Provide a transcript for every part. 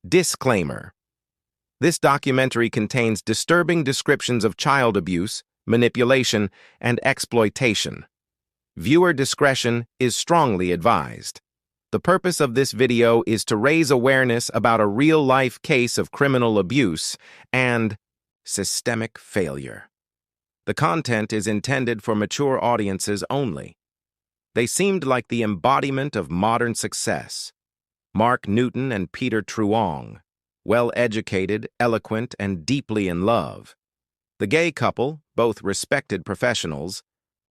Disclaimer. This documentary contains disturbing descriptions of child abuse, manipulation, and exploitation. Viewer discretion is strongly advised. The purpose of this video is to raise awareness about a real-life case of criminal abuse and systemic failure. The content is intended for mature audiences only. They seemed like the embodiment of modern success. Newton and Peter Truong, well-educated, eloquent, and deeply in love. The gay couple, both respected professionals,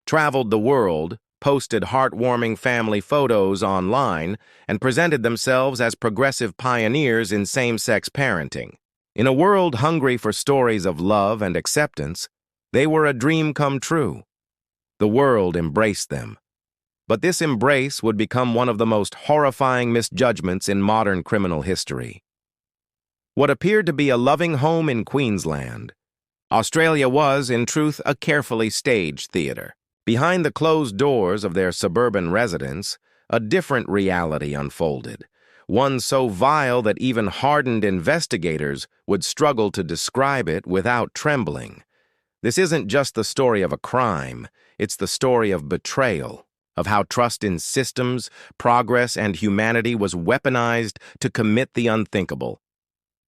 traveled the world, posted heartwarming family photos online, and presented themselves as progressive pioneers in same-sex parenting. In a world hungry for stories of love and acceptance, they were a dream come true. The world embraced them. But this embrace would become one of the most horrifying misjudgments in modern criminal history. What appeared to be a loving home in Queensland, Australia was, in truth, a carefully staged theater. Behind the closed doors of their suburban residence, a different reality unfolded, one so vile that even hardened investigators would struggle to describe it without trembling. This isn't just the story of a crime, it's the story of betrayal, of how trust in systems, progress, and humanity was weaponized to commit the unthinkable.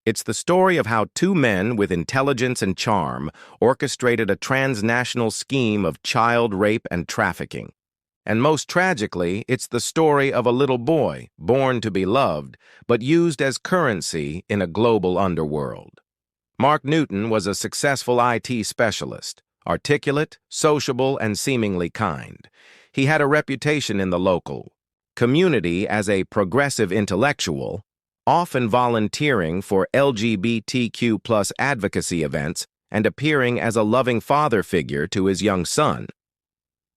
It's the story of how two men with intelligence and charm orchestrated a transnational scheme of child rape and trafficking. And most tragically, it's the story of a little boy born to be loved, but used as currency in a global underworld. Newton was a successful IT specialist, articulate, sociable, and seemingly kind. He had a reputation in the local community as a progressive intellectual, often volunteering for LGBTQ+ advocacy events and appearing as a loving father figure to his young son.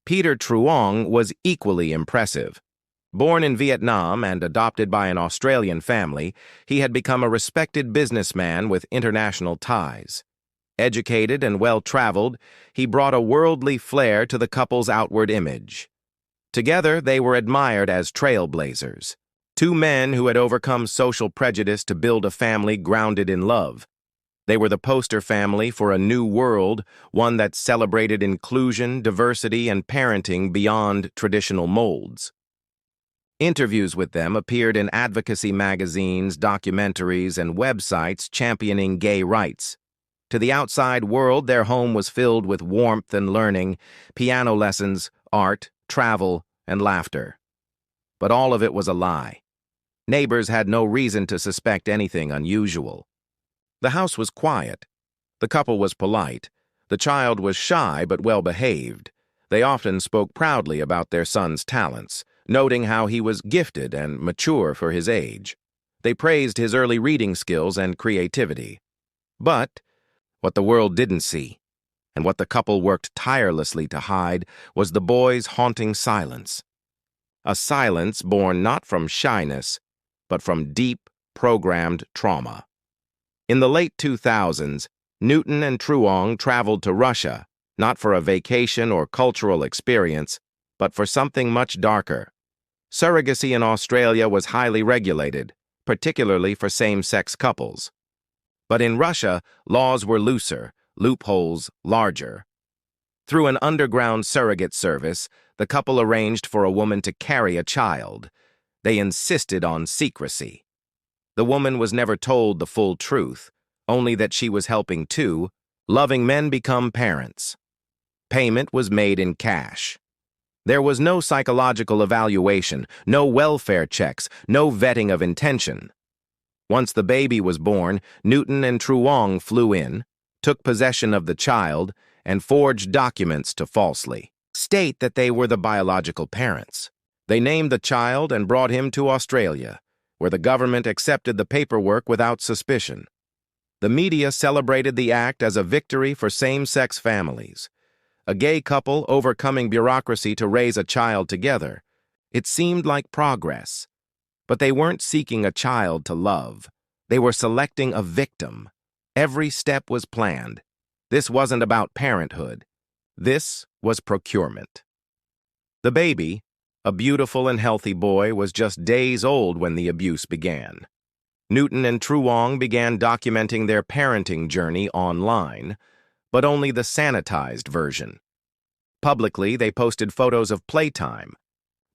Peter Truong was equally impressive. Born in Vietnam and adopted by an Australian family, he had become a respected businessman with international ties. Educated and well-traveled, he brought a worldly flair to the couple's outward image. Together, they were admired as trailblazers, two men who had overcome social prejudice to build a family grounded in love. They were the poster family for a new world, one that celebrated inclusion, diversity, and parenting beyond traditional molds. Interviews with them appeared in advocacy magazines, documentaries, and websites championing gay rights. To the outside world, their home was filled with warmth and learning, piano lessons, art, travel, and laughter. But all of it was a lie. Neighbors had no reason to suspect anything unusual. The house was quiet. The couple was polite. The child was shy but well-behaved. They often spoke proudly about their son's talents, noting how he was gifted and mature for his age. They praised his early reading skills and creativity. But what the world didn't see, and what the couple worked tirelessly to hide, was the boy's haunting silence. A silence born not from shyness, but from deep, programmed trauma. In the late 2000s, Newton and Truong traveled to Russia, not for a vacation or cultural experience, but for something much darker. Surrogacy in Australia was highly regulated, particularly for same-sex couples. But in Russia, laws were looser, loopholes larger. Through an underground surrogate service, the couple arranged for a woman to carry a child. They insisted on secrecy. The woman was never told the full truth, only that she was helping two loving men become parents. Payment was made in cash. There was no psychological evaluation, no welfare checks, no vetting of intention. Once the baby was born, Newton and Truong flew in, took possession of the child, and forged documents to falsely state that they were the biological parents. They named the child and brought him to Australia, where the government accepted the paperwork without suspicion. The media celebrated the act as a victory for same-sex families. A gay couple overcoming bureaucracy to raise a child together. It seemed like progress. But they weren't seeking a child to love. They were selecting a victim. Every step was planned. This wasn't about parenthood. This was procurement. The baby, a beautiful and healthy boy, was just days old when the abuse began. Newton and Truong began documenting their parenting journey online, but only the sanitized version. Publicly, they posted photos of playtime,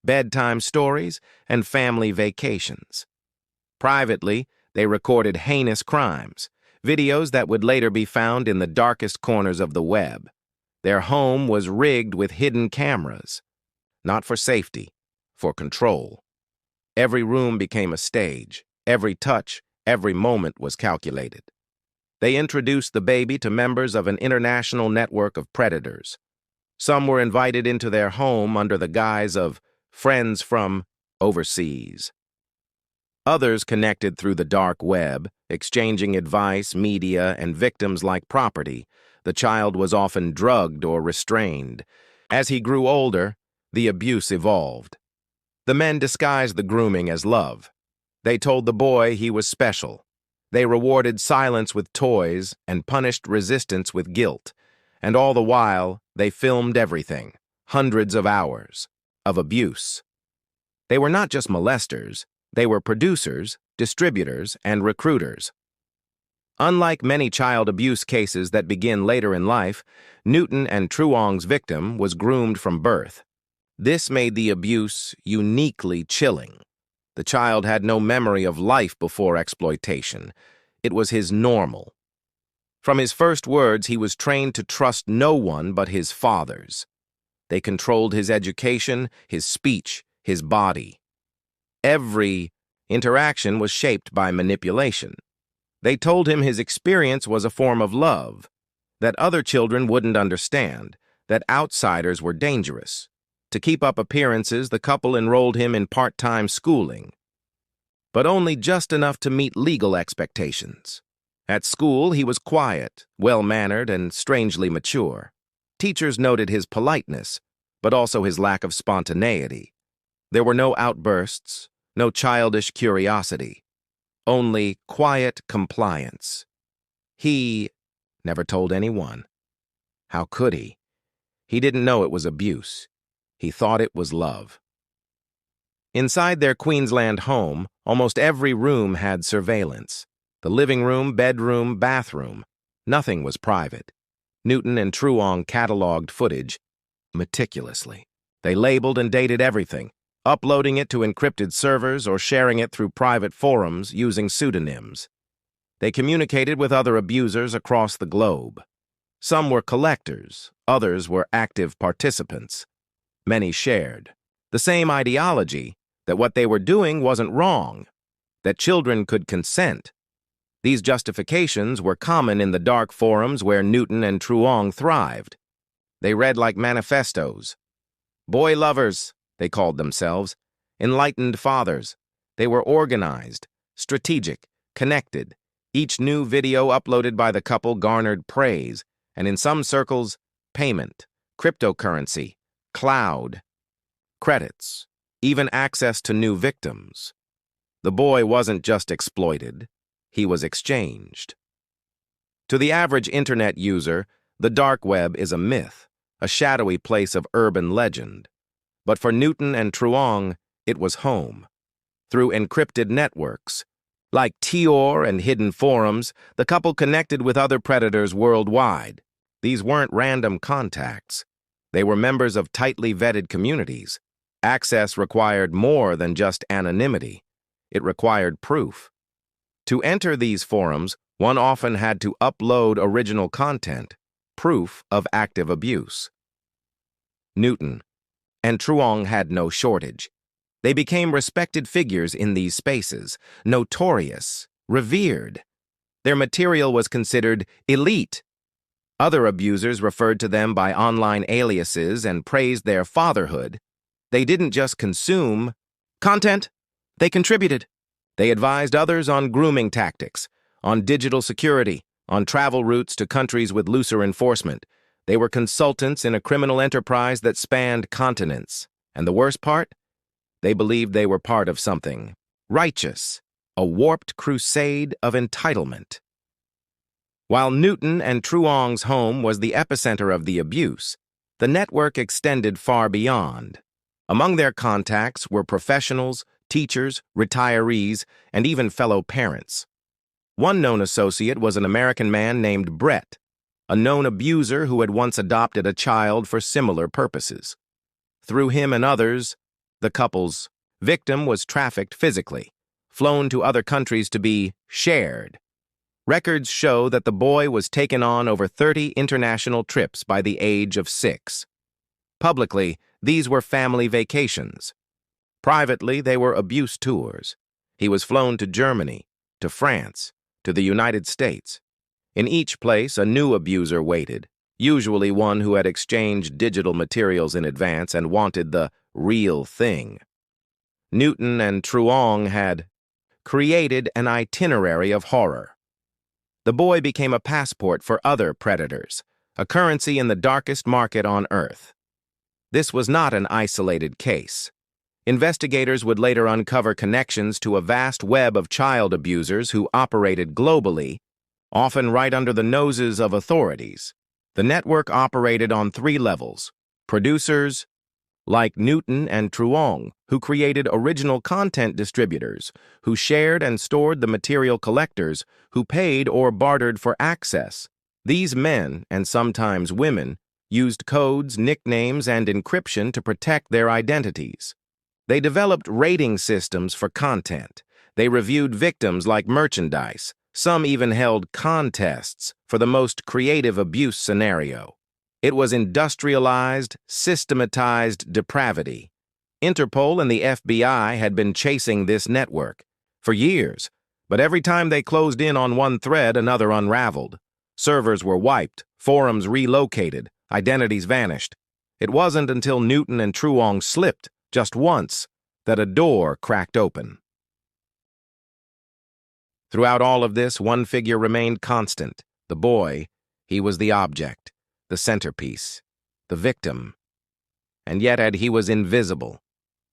bedtime stories, and family vacations. Privately, they recorded heinous crimes, videos that would later be found in the darkest corners of the web. Their home was rigged with hidden cameras, not for safety, for control. Every room became a stage. Every touch, every moment was calculated. They introduced the baby to members of an international network of predators. Some were invited into their home under the guise of friends from overseas. Others connected through the dark web, exchanging advice, media, and victims like property. The child was often drugged or restrained. As he grew older, the abuse evolved. The men disguised the grooming as love. They told the boy he was special. They rewarded silence with toys and punished resistance with guilt. And all the while, they filmed everything, hundreds of hours, of abuse. They were not just molesters, they were producers, distributors, and recruiters. Unlike many child abuse cases that begin later in life, Newton and Truong's victim was groomed from birth. This made the abuse uniquely chilling. The child had no memory of life before exploitation. It was his normal. From his first words, he was trained to trust no one but his fathers. They controlled his education, his speech, his body. Every interaction was shaped by manipulation. They told him his experience was a form of love, that other children wouldn't understand, that outsiders were dangerous. To keep up appearances, the couple enrolled him in part-time schooling, but only just enough to meet legal expectations. At school, he was quiet, well-mannered, and strangely mature. Teachers noted his politeness, but also his lack of spontaneity. There were no outbursts, no childish curiosity, only quiet compliance. He never told anyone. How could he? He didn't know it was abuse. He thought it was love. Inside their Queensland home, almost every room had surveillance. The living room, bedroom, bathroom. Nothing was private. Newton and Truong cataloged footage meticulously. They labeled and dated everything, uploading it to encrypted servers or sharing it through private forums using pseudonyms. They communicated with other abusers across the globe. Some were collectors, others were active participants. Many shared the same ideology, that what they were doing wasn't wrong, that children could consent. These justifications were common in the dark forums where Newton and Truong thrived. They read like manifestos. Boy lovers, they called themselves, enlightened fathers. They were organized, strategic, connected. Each new video uploaded by the couple garnered praise, and in some circles, payment, cryptocurrency, cloud, credits, even access to new victims. The boy wasn't just exploited, he was exchanged. To the average internet user, the dark web is a myth, a shadowy place of urban legend. But for Newton and Truong, it was home. Through encrypted networks, like Tor and hidden forums, the couple connected with other predators worldwide. These weren't random contacts. They were members of tightly vetted communities. Access required more than just anonymity. It required proof. To enter these forums, one often had to upload original content, proof of active abuse. Newton and Truong had no shortage. They became respected figures in these spaces, notorious, revered. Their material was considered elite. Other abusers referred to them by online aliases and praised their fatherhood. They didn't just consume content, they contributed. They advised others on grooming tactics, on digital security, on travel routes to countries with looser enforcement. They were consultants in a criminal enterprise that spanned continents. And the worst part? They believed they were part of something righteous, a warped crusade of entitlement. While Newton and Truong's home was the epicenter of the abuse, the network extended far beyond. Among their contacts were professionals, teachers, retirees, and even fellow parents. One known associate was an American man named Brett, a known abuser who had once adopted a child for similar purposes. Through him and others, the couple's victim was trafficked physically, flown to other countries to be shared. Records show that the boy was taken on over 30 international trips by the age of 6. Publicly, these were family vacations. Privately, they were abuse tours. He was flown to Germany, to France, to the United States. In each place, a new abuser waited, usually one who had exchanged digital materials in advance and wanted the real thing. Newton and Truong had created an itinerary of horror. The boy became a passport for other predators, a currency in the darkest market on Earth. This was not an isolated case. Investigators would later uncover connections to a vast web of child abusers who operated globally, often right under the noses of authorities. The network operated on 3 levels: producers, like Newton and Truong, who created original content distributors, who shared and stored the material collectors, who paid or bartered for access. These men, and sometimes women, used codes, nicknames, and encryption to protect their identities. They developed rating systems for content. They reviewed victims like merchandise. Some even held contests for the most creative abuse scenario. It was industrialized, systematized depravity. Interpol and the FBI had been chasing this network for years, but every time they closed in on one thread, another unraveled. Servers were wiped, forums relocated, identities vanished. It wasn't until Newton and Truong slipped, just once, that a door cracked open. Throughout all of this, one figure remained constant. The boy. He was the object, the centerpiece, the victim. And yet he was invisible.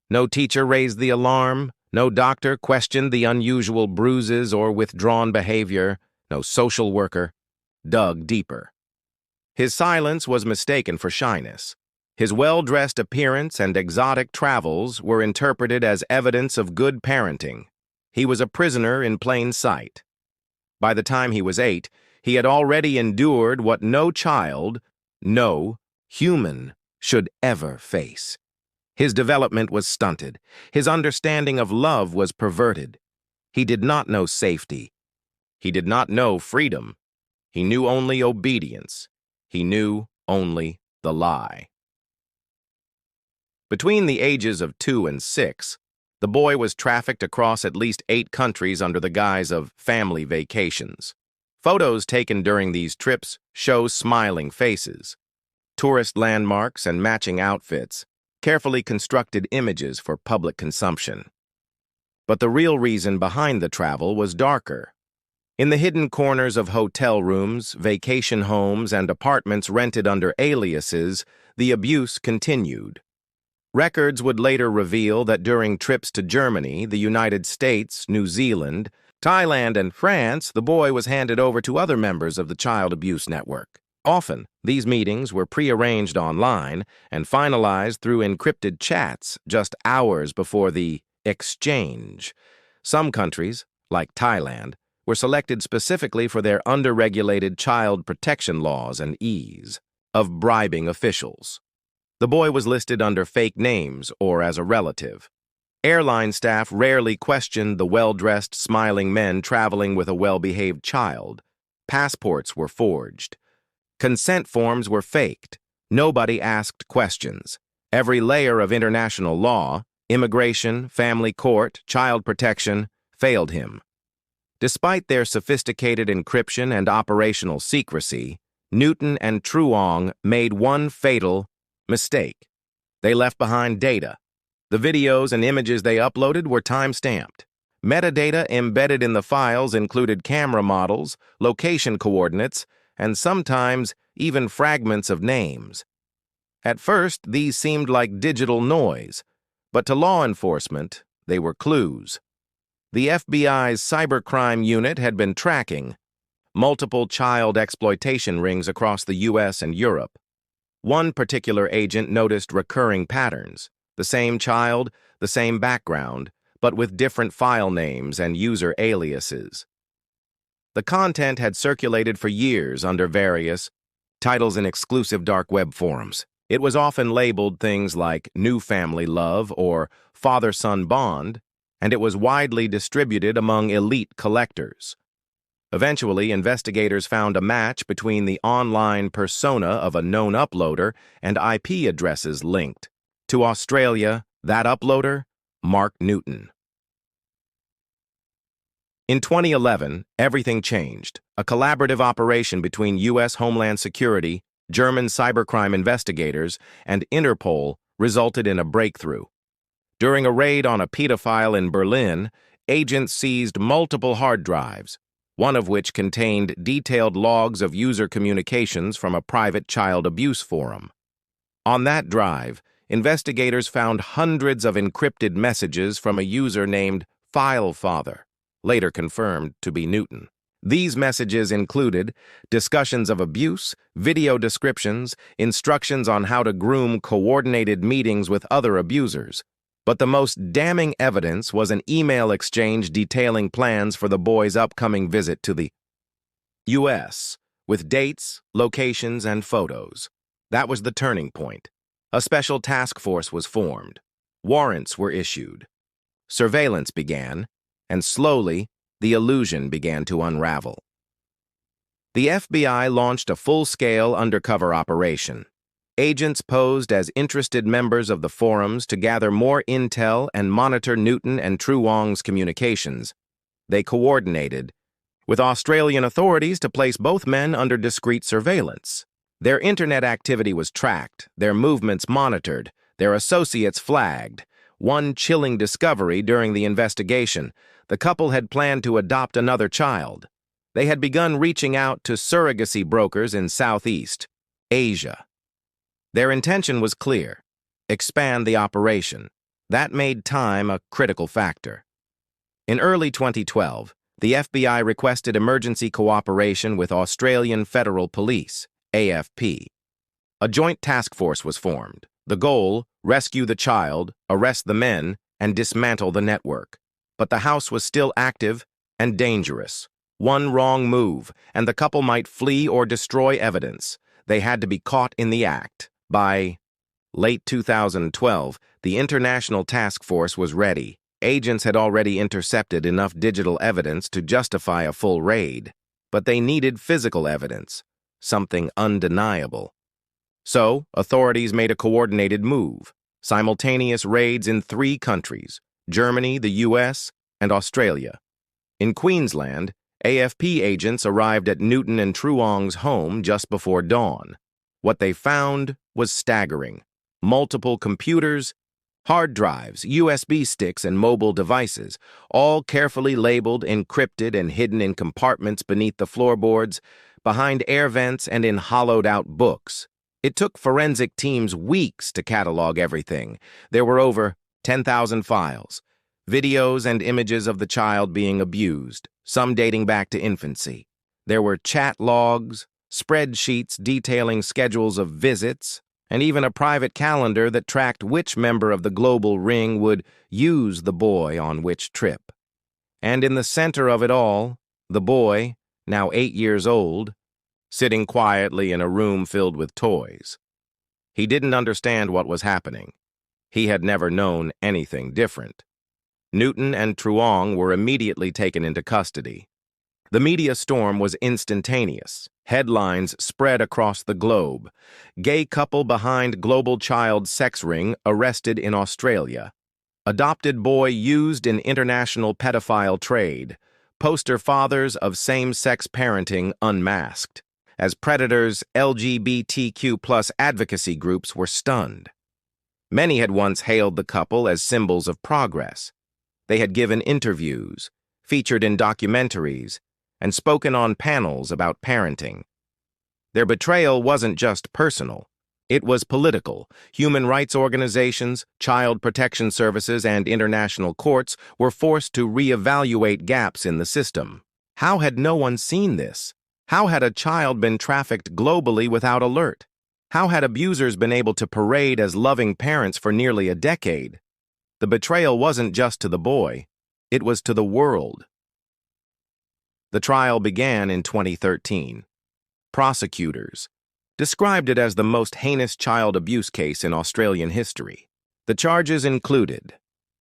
No teacher raised the alarm, no doctor questioned the unusual bruises or withdrawn behavior, no social worker dug deeper. His silence was mistaken for shyness. His well-dressed appearance and exotic travels were interpreted as evidence of good parenting. He was a prisoner in plain sight. By the time he was 8, he had already endured what no child, no human, should ever face. His development was stunted. His understanding of love was perverted. He did not know safety. He did not know freedom. He knew only obedience. He knew only the lie. Between the ages of 2 and 6, the boy was trafficked across at least 8 countries under the guise of family vacations. Photos taken during these trips show smiling faces, tourist landmarks and matching outfits, carefully constructed images for public consumption. But the real reason behind the travel was darker. In the hidden corners of hotel rooms, vacation homes, and apartments rented under aliases, the abuse continued. Records would later reveal that during trips to Germany, the United States, New Zealand, Thailand, and France, the boy was handed over to other members of the child abuse network. Often, these meetings were prearranged online and finalized through encrypted chats just hours before the exchange. Some countries, like Thailand, were selected specifically for their under-regulated child protection laws and ease of bribing officials. The boy was listed under fake names or as a relative. Airline staff rarely questioned the well-dressed, smiling men traveling with a well-behaved child. Passports were forged. Consent forms were faked. Nobody asked questions. Every layer of international law, immigration, family court, child protection, failed him. Despite their sophisticated encryption and operational secrecy, Newton and Truong made one fatal mistake. They left behind data. The videos and images they uploaded were time-stamped. Metadata embedded in the files included camera models, location coordinates, and sometimes even fragments of names. At first, these seemed like digital noise, but to law enforcement, they were clues. The FBI's cybercrime unit had been tracking multiple child exploitation rings across the U.S. and Europe. One particular agent noticed recurring patterns: the same child, the same background, but with different file names and user aliases. The content had circulated for years under various titles in exclusive dark web forums. It was often labeled things like New Family Love or Father-Son Bond, and it was widely distributed among elite collectors. Eventually, investigators found a match between the online persona of a known uploader and IP addresses linked. To Australia, that uploader, Mark Newton. In 2011, everything changed. A collaborative operation between U.S. Homeland Security, German cybercrime investigators, and Interpol resulted in a breakthrough. During a raid on a pedophile in Berlin, agents seized multiple hard drives, one of which contained detailed logs of user communications from a private child abuse forum. On that drive, investigators found hundreds of encrypted messages from a user named FileFather, later confirmed to be Newton. These messages included discussions of abuse, video descriptions, instructions on how to groom coordinated meetings with other abusers. But the most damning evidence was an email exchange detailing plans for the boy's upcoming visit to the U.S., with dates, locations, and photos. That was the turning point. A special task force was formed. Warrants were issued. Surveillance began, and slowly, the illusion began to unravel. The FBI launched a full-scale undercover operation. Agents posed as interested members of the forums to gather more intel and monitor Newton and Truong's communications. They coordinated with Australian authorities to place both men under discreet surveillance. Their internet activity was tracked, their movements monitored, their associates flagged. One chilling discovery during the investigation: the couple had planned to adopt another child. They had begun reaching out to surrogacy brokers in Southeast Asia. Their intention was clear: expand the operation. That made time a critical factor. In early 2012, the FBI requested emergency cooperation with Australian Federal Police, AFP. A joint task force was formed. The goal: rescue the child, arrest the men, and dismantle the network. But the house was still active and dangerous. One wrong move, and the couple might flee or destroy evidence. They had to be caught in the act. By late 2012, the International Task Force was ready. Agents had already intercepted enough digital evidence to justify a full raid. But they needed physical evidence, something undeniable. So, authorities made a coordinated move. Simultaneous raids in 3 countries: Germany, the U.S., and Australia. In Queensland, AFP agents arrived at Newton and Truong's home just before dawn. What they found was staggering. Multiple computers, hard drives, USB sticks, and mobile devices, all carefully labeled, encrypted, and hidden in compartments beneath the floorboards, behind air vents, and in hollowed-out books. It took forensic teams weeks to catalog everything. There were over 10,000 files, videos and images of the child being abused, some dating back to infancy. There were chat logs, spreadsheets detailing schedules of visits, and even a private calendar that tracked which member of the global ring would use the boy on which trip. And in the center of it all, the boy, now 8 years old, sitting quietly in a room filled with toys. He didn't understand what was happening. He had never known anything different. Newton and Truong were immediately taken into custody. The media storm was instantaneous. Headlines spread across the globe. Gay couple behind global child sex ring arrested in Australia. Adopted boy used in international pedophile trade. Poster fathers of same-sex parenting unmasked. As predators, LGBTQ+ advocacy groups were stunned. Many had once hailed the couple as symbols of progress. They had given interviews, featured in documentaries, and spoken on panels about parenting. Their betrayal wasn't just personal. It was political. Human rights organizations, child protection services, and international courts were forced to reevaluate gaps in the system. How had no one seen this? How had a child been trafficked globally without alert? How had abusers been able to parade as loving parents for nearly a decade? The betrayal wasn't just to the boy, it was to the world. The trial began in 2013. Prosecutors described it as the most heinous child abuse case in Australian history. The charges included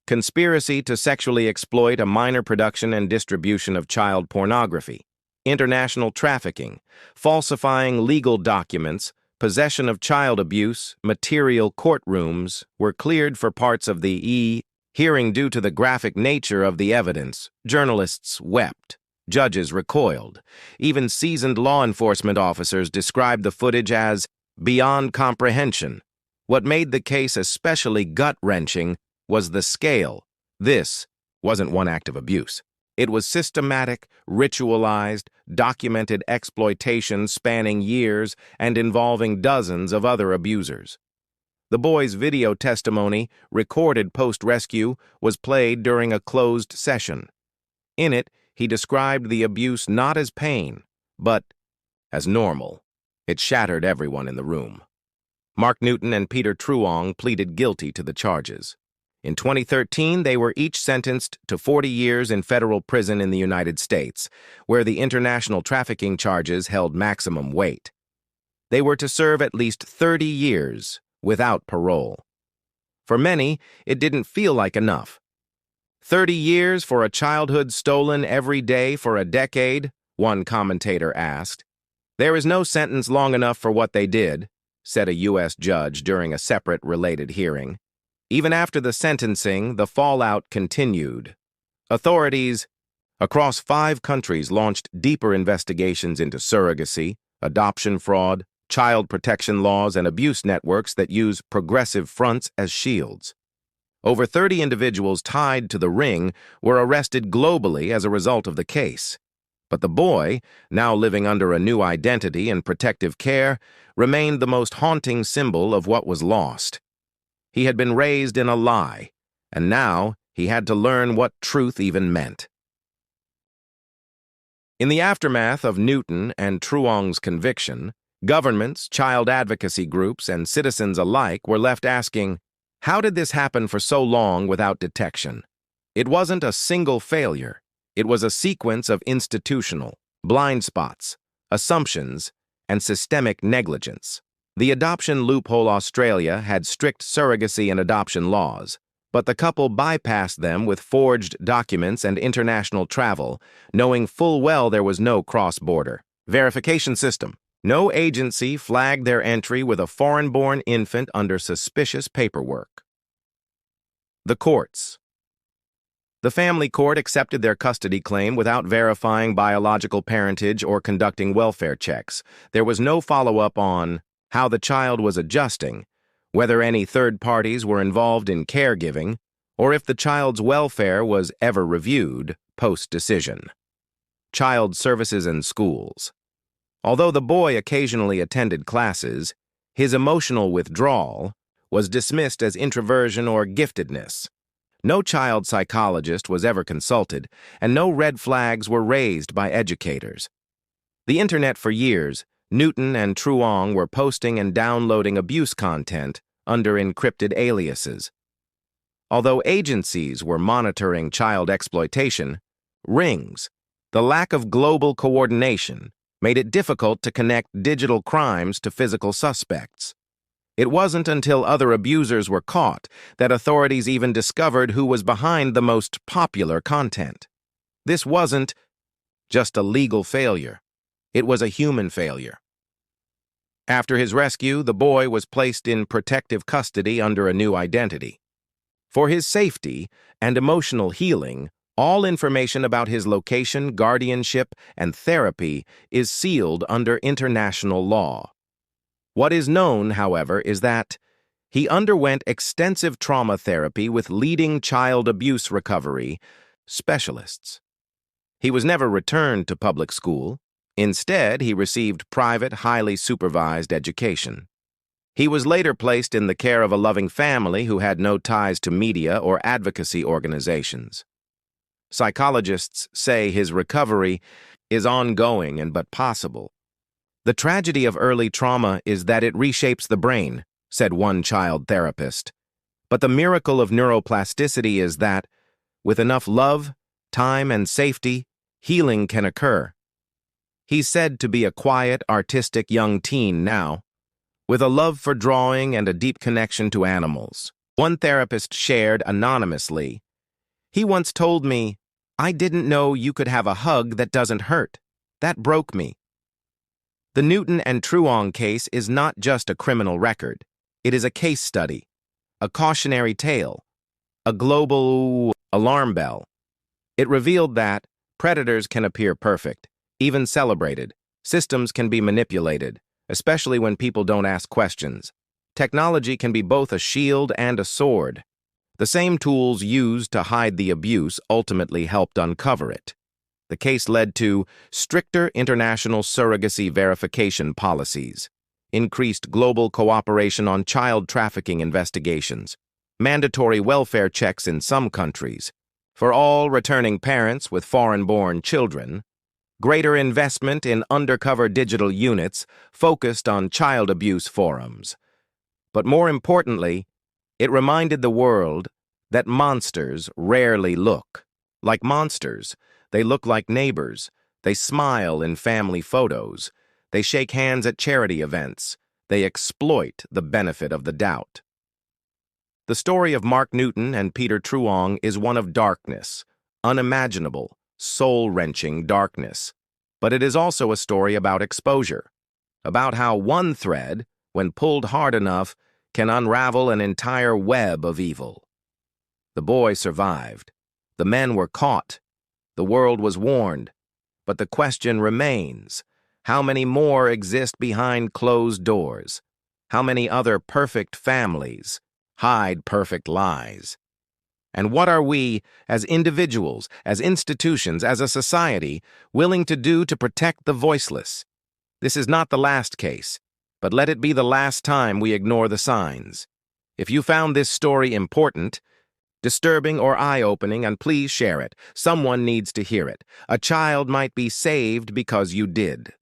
conspiracy to sexually exploit a minor production and distribution of child pornography, international trafficking, falsifying legal documents, possession of child abuse. Material courtrooms were cleared for parts of the hearing due to the graphic nature of the evidence. Journalists wept. Judges recoiled. Even seasoned law enforcement officers described the footage as beyond comprehension. What made the case especially gut-wrenching was the scale. This wasn't one act of abuse. It was systematic, ritualized, documented exploitation spanning years and involving dozens of other abusers. The boy's video testimony, recorded post-rescue, was played during a closed session. In it, he described the abuse not as pain, but as normal. It shattered everyone in the room. Mark Newton and Peter Truong pleaded guilty to the charges. In 2013, they were each sentenced to 40 years in federal prison in the United States, where the international trafficking charges held maximum weight. They were to serve at least 30 years without parole. For many, it didn't feel like enough. 30 years for a childhood stolen every day for a decade? One commentator asked. There is no sentence long enough for what they did, said a U.S. judge during a separate related hearing. Even after the sentencing, the fallout continued. Authorities across 5 countries launched deeper investigations into surrogacy, adoption fraud, child protection laws, and abuse networks that use progressive fronts as shields. Over 30 individuals tied to the ring were arrested globally as a result of the case. But the boy, now living under a new identity and protective care, remained the most haunting symbol of what was lost. He had been raised in a lie, and now he had to learn what truth even meant. In the aftermath of Newton and Truong's conviction, governments, child advocacy groups, and citizens alike were left asking, how did this happen for so long without detection? It wasn't a single failure. It was a sequence of institutional, blind spots, assumptions, and systemic negligence. The adoption loophole Australia had strict surrogacy and adoption laws, but the couple bypassed them with forged documents and international travel, knowing full well there was no cross-border verification system. No agency flagged their entry with a foreign-born infant under suspicious paperwork. The courts. The family court accepted their custody claim without verifying biological parentage or conducting welfare checks. There was no follow-up on how the child was adjusting, whether any third parties were involved in caregiving, or if the child's welfare was ever reviewed post-decision. Child services and schools. Although the boy occasionally attended classes, his emotional withdrawal was dismissed as introversion or giftedness. No child psychologist was ever consulted, and no red flags were raised by educators. The internet for years, Newton and Truong were posting and downloading abuse content under encrypted aliases. Although agencies were monitoring child exploitation, rings, the lack of global coordination, made it difficult to connect digital crimes to physical suspects. It wasn't until other abusers were caught that authorities even discovered who was behind the most popular content. This wasn't just a legal failure. It was a human failure. After his rescue, the boy was placed in protective custody under a new identity. For his safety and emotional healing, all information about his location, guardianship, and therapy is sealed under international law. What is known, however, is that he underwent extensive trauma therapy with leading child abuse recovery specialists. He was never returned to public school. Instead, he received private, highly supervised education. He was later placed in the care of a loving family who had no ties to media or advocacy organizations. Psychologists say his recovery is ongoing and but possible. The tragedy of early trauma is that it reshapes the brain, said one child therapist. But the miracle of neuroplasticity is that, with enough love, time, and safety, healing can occur. He's said to be a quiet, artistic young teen now, with a love for drawing and a deep connection to animals. One therapist shared anonymously, "He once told me, 'I didn't know you could have a hug that doesn't hurt. That broke me.'" The Newton and Truong case is not just a criminal record. It is a case study, a cautionary tale, a global alarm bell. It revealed that predators can appear perfect, even celebrated. Systems can be manipulated, especially when people don't ask questions. Technology can be both a shield and a sword. The same tools used to hide the abuse ultimately helped uncover it. The case led to stricter international surrogacy verification policies, increased global cooperation on child trafficking investigations, mandatory welfare checks in some countries, for all returning parents with foreign-born children, greater investment in undercover digital units focused on child abuse forums. But more importantly, it reminded the world that monsters rarely look like monsters. They look like neighbors. They smile in family photos. They shake hands at charity events. They exploit the benefit of the doubt. The story of Mark Newton and Peter Truong is one of darkness, unimaginable, soul-wrenching darkness. But it is also a story about exposure, about how one thread, when pulled hard enough, can unravel an entire web of evil. The boy survived. The men were caught. The world was warned. But the question remains, how many more exist behind closed doors? How many other perfect families hide perfect lies? And what are we, as individuals, as institutions, as a society, willing to do to protect the voiceless? This is not the last case, but let it be the last time we ignore the signs. If you found this story important, disturbing, or eye-opening, and please share it. Someone needs to hear it. A child might be saved because you did.